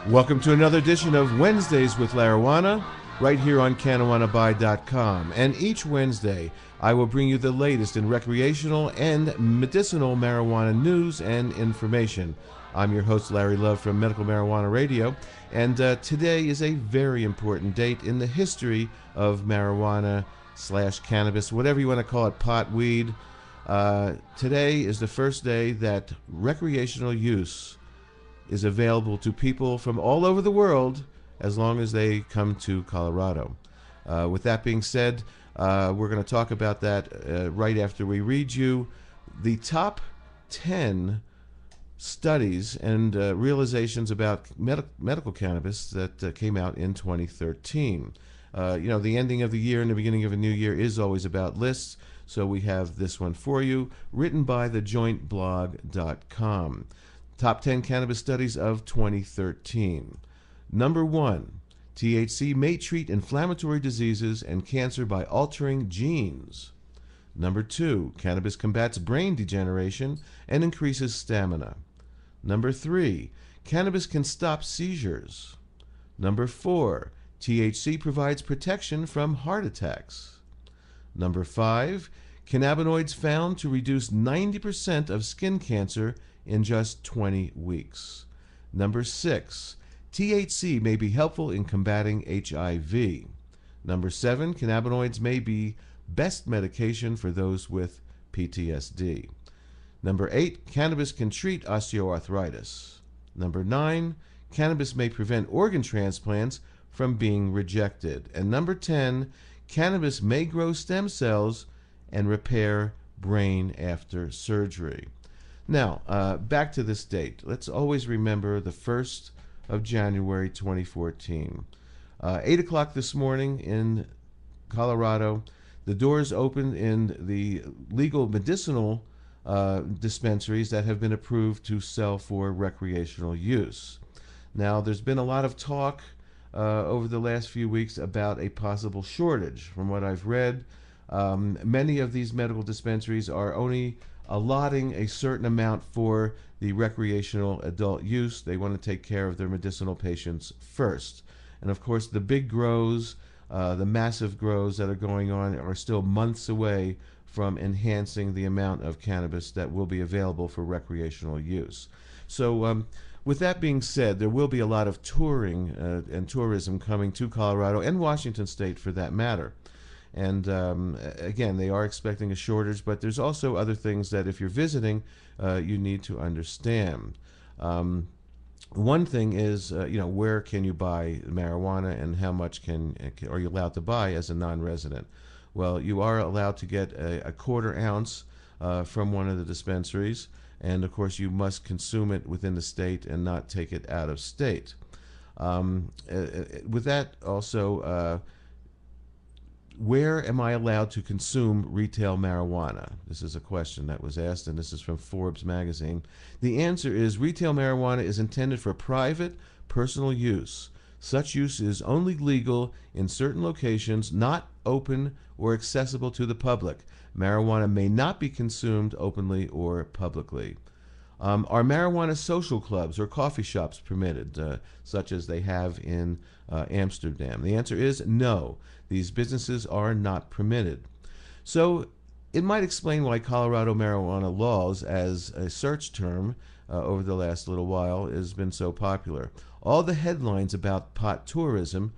Welcome to another edition of Wednesdays with Larijuana, right here on CannaWannaBuy.com. And each Wednesday, I will bring you the latest in recreational and medicinal marijuana news and information. I'm your host, Larry Love from Medical Marijuana Radio, and today is a very important date in the history of marijuana / cannabis, whatever you want to call it, pot, weed. Today is the first day that recreational use is available to people from all over the world as long as they come to Colorado. With that being said, we're going to talk about that right after we read you the top 10 studies and realizations about medical cannabis that came out in 2013. The ending of the year and the beginning of a new year is always about lists, so we have this one for you, written by thejointblog.com. Top 10 cannabis studies of 2013. Number 1, THC may treat inflammatory diseases and cancer by altering genes. Number 2, cannabis combats brain degeneration and increases stamina. Number 3, cannabis can stop seizures. Number 4, THC provides protection from heart attacks. Number 5, cannabinoids found to reduce 90% of skin cancer in just 20 weeks. Number 6, THC may be helpful in combating HIV. Number 7, cannabinoids may be best medication for those with PTSD. Number 8, cannabis can treat osteoarthritis. Number 9, cannabis may prevent organ transplants from being rejected. And number 10, cannabis may grow stem cells and repair brain after surgery. Now, back to this date. Let's always remember the 1st of January 2014. 8 o'clock this morning in Colorado, the doors opened in the legal medicinal dispensaries that have been approved to sell for recreational use. Now, there's been a lot of talk over the last few weeks about a possible shortage. From what I've read, many of these medical dispensaries are only allotting a certain amount for the recreational adult use. They want to take care of their medicinal patients first. And of course, the big grows, the massive grows that are going on are still months away from enhancing the amount of cannabis that will be available for recreational use. So with that being said, there will be a lot of touring and tourism coming to Colorado and Washington State for that matter. And again, they are expecting a shortage, but there's also other things that if you're visiting, you need to understand. One thing is, where can you buy marijuana and how much are you allowed to buy as a non-resident? Well, you are allowed to get a quarter ounce from one of the dispensaries, and of course you must consume it within the state and not take it out of state. With that also, where am I allowed to consume retail marijuana? This is a question that was asked, and this is from Forbes magazine. The answer is retail marijuana is intended for private, personal use. Such use is only legal in certain locations, not open or accessible to the public. Marijuana may not be consumed openly or publicly. Are marijuana social clubs or coffee shops permitted, such as they have in Amsterdam? The answer is no. These businesses are not permitted. So it might explain why Colorado marijuana laws, as a search term over the last little while, has been so popular. All the headlines about pot tourism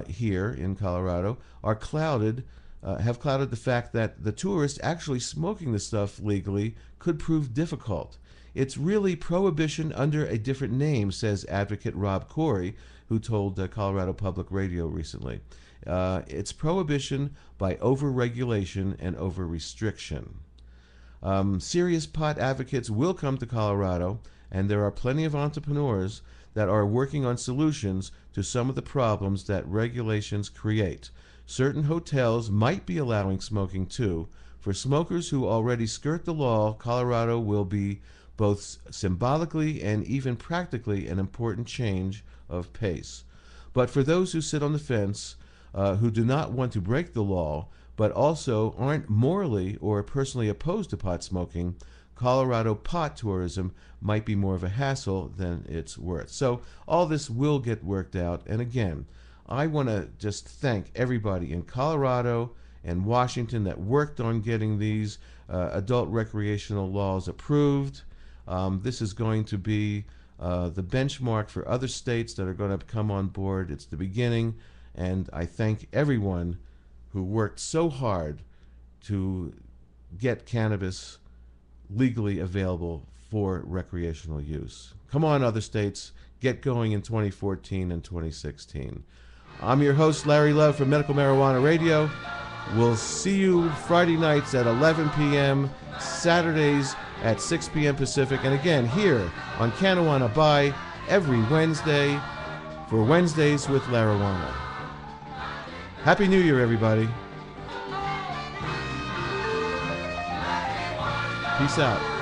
here in Colorado are have clouded the fact that the tourists actually smoking the stuff legally could prove difficult. It's really prohibition under a different name, says advocate Rob Corey, who told Colorado Public Radio recently. It's prohibition by over-regulation and over-restriction. Serious pot advocates will come to Colorado, and there are plenty of entrepreneurs that are working on solutions to some of the problems that regulations create. Certain hotels might be allowing smoking too. For smokers who already skirt the law, Colorado will be both symbolically and even practically an important change of pace. But for those who sit on the fence, who do not want to break the law, but also aren't morally or personally opposed to pot smoking, Colorado pot tourism might be more of a hassle than it's worth. So all this will get worked out. And again, I want to just thank everybody in Colorado and Washington that worked on getting these adult recreational laws approved. This is going to be the benchmark for other states that are going to come on board. It's the beginning, and I thank everyone who worked so hard to get cannabis legally available for recreational use. Come on, other states, get going in 2014 and 2016. I'm your host, Larry Love from Medical Marijuana Radio. We'll see you Friday nights at 11 p.m., Saturdays at 6 p.m. Pacific, and again here on Canawana Buy every Wednesday for Wednesdays with Larijuana. Happy New Year, everybody. Peace out.